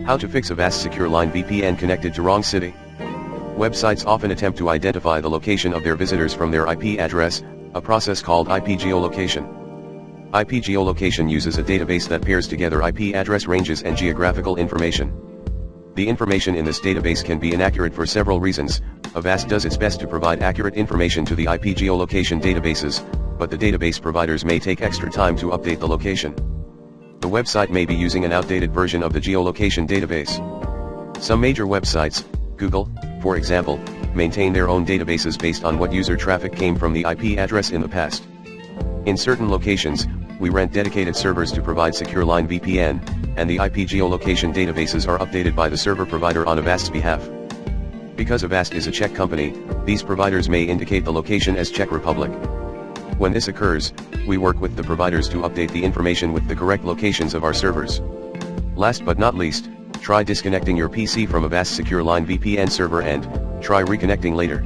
How to fix Avast SecureLine VPN connected to wrong city. Websites often attempt to identify the location of their visitors from their IP address, a process called IP geolocation. IP geolocation uses a database that pairs together IP address ranges and geographical information. The information in this database can be inaccurate for several reasons. Avast does its best to provide accurate information to the IP geolocation databases, but the database providers may take extra time to update the location. The website may be using an outdated version of the geolocation database. Some major websites, Google, for example, maintain their own databases based on what user traffic came from the IP address in the past. In certain locations, we rent dedicated servers to provide SecureLine VPN, and the IP geolocation databases are updated by the server provider on Avast's behalf. Because Avast is a Czech company, these providers may indicate the location as Czech Republic. When this occurs, we work with the providers to update the information with the correct locations of our servers. Last but not least, try disconnecting your PC from Avast SecureLine VPN server and try reconnecting later.